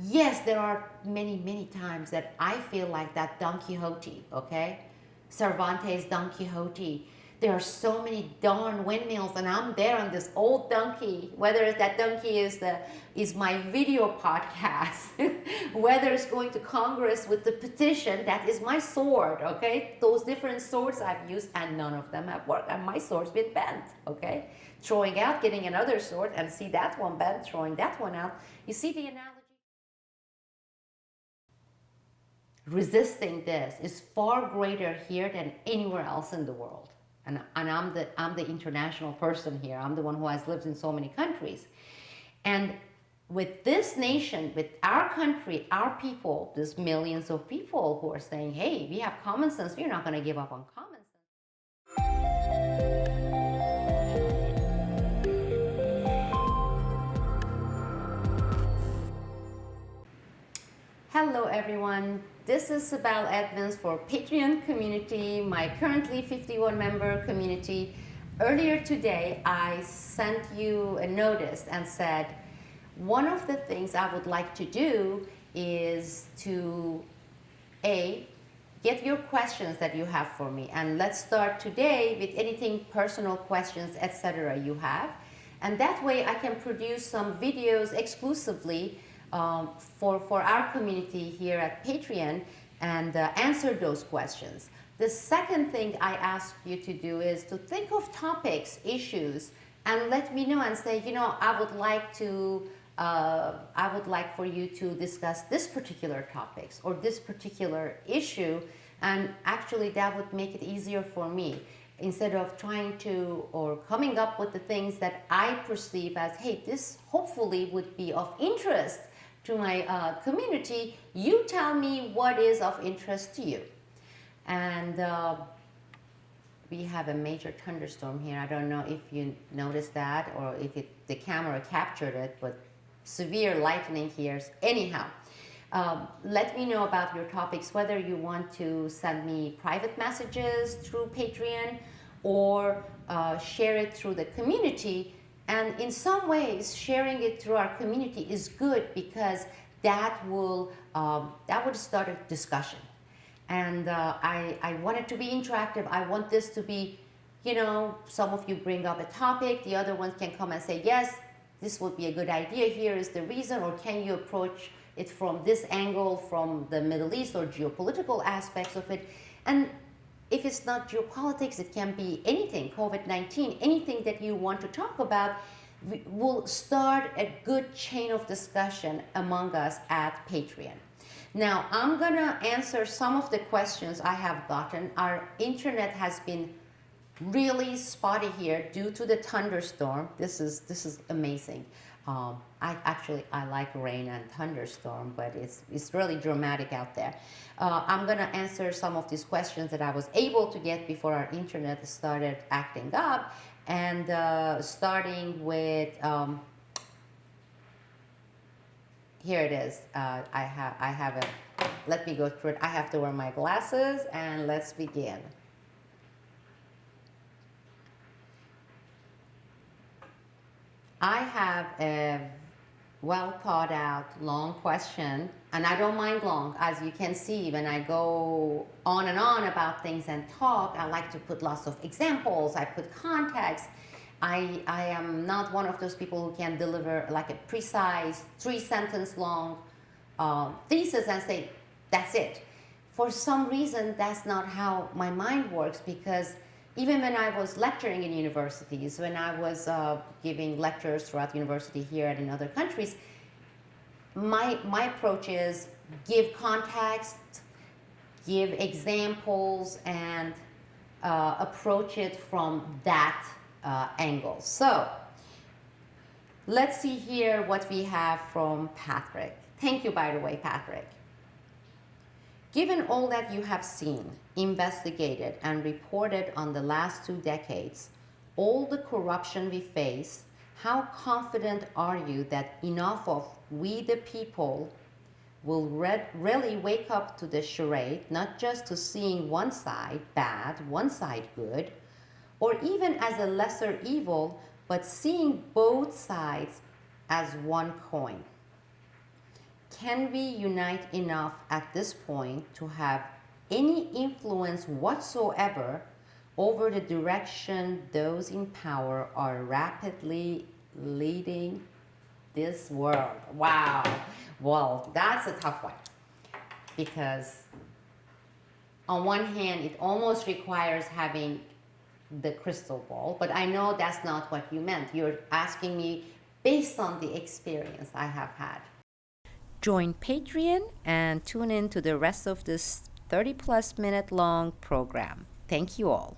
yes, there are many times that I feel like that Don Quixote, okay? Cervantes' Don Quixote. There are so many darn windmills, and I'm there on this old donkey. Whether that donkey is my video podcast, whether it's going to Congress with the petition, that is my sword. Okay, those different swords I've used, and none of them have worked, and my sword's been bent. Okay, throwing out, getting another sword, and see that one bent, throwing that one out. You see the analogy. Resisting this is far greater here than anywhere else in the world. And I'm the international person here. I'm the one who has lived in so many countries. And with this nation, with our country, our people, there's millions of people who are saying, hey, we have common sense. We're not going to give up on common sense. Hello everyone, this is Sibel Edmonds for Patreon community, my currently 51 member community. Earlier today I sent you a notice and said one of the things I would like to do is to get your questions that you have for me, and let's start today with anything personal questions, etc. you have, and that way I can produce some videos exclusively for our community here at Patreon and answer those questions. The second thing I ask you to do is to think of topics, issues, and let me know and say, you know, I would like for you to discuss this particular topics or this particular issue, and actually that would make it easier for me. Instead of trying to or coming up with the things that I perceive as, hey, this hopefully would be of interest to my community, you tell me what is of interest to you. And we have a major thunderstorm here. I don't know if you noticed that or if the camera captured it, but severe lightning here. Anyhow, let me know about your topics, whether you want to send me private messages through Patreon or share it through the community. And in some ways, sharing it through our community is good because that would start a discussion. And I want it to be interactive. I want this to be, you know, some of you bring up a topic, the other ones can come and say, yes, this would be a good idea, here is the reason, or can you approach it from this angle, from the Middle East or geopolitical aspects of it. And if it's not geopolitics, it can be anything, COVID-19, anything that you want to talk about. We'll start a good chain of discussion among us at Patreon. Now, I'm gonna answer some of the questions I have gotten. Our internet has been really spotty here due to the thunderstorm. This is amazing. I like rain and thunderstorm, but it's really dramatic out there. I'm gonna answer some of these questions that I was able to get before our internet started acting up, and starting with here it is. I have a. Let me go through it. I have to wear my glasses, and let's begin. I have a well thought out long question, and I don't mind long. As you can see, when I go on and on about things and talk, I like to put lots of examples, I put context. I am not one of those people who can deliver like a precise 3-sentence long thesis and say, that's it. For some reason, that's not how my mind works, because even when I was lecturing in universities, when I was giving lectures throughout the university here and in other countries, my approach is give context, give examples, and approach it from that angle. So let's see here what we have from Patrick. Thank you, by the way, Patrick. Given all that you have seen, investigated, and reported on the last 2 decades, all the corruption we face, how confident are you that enough of we the people will really wake up to the charade, not just to seeing one side bad, one side good, or even as a lesser evil, but seeing both sides as one coin? can we unite enough at this point to have any influence whatsoever over the direction those in power are rapidly leading this world? Wow. Well, that's a tough one, because on one hand, it almost requires having the crystal ball, but I know that's not what you meant. You're asking me based on the experience I have had. Join Patreon and tune in to the rest of this 30+ minute long program. Thank you all.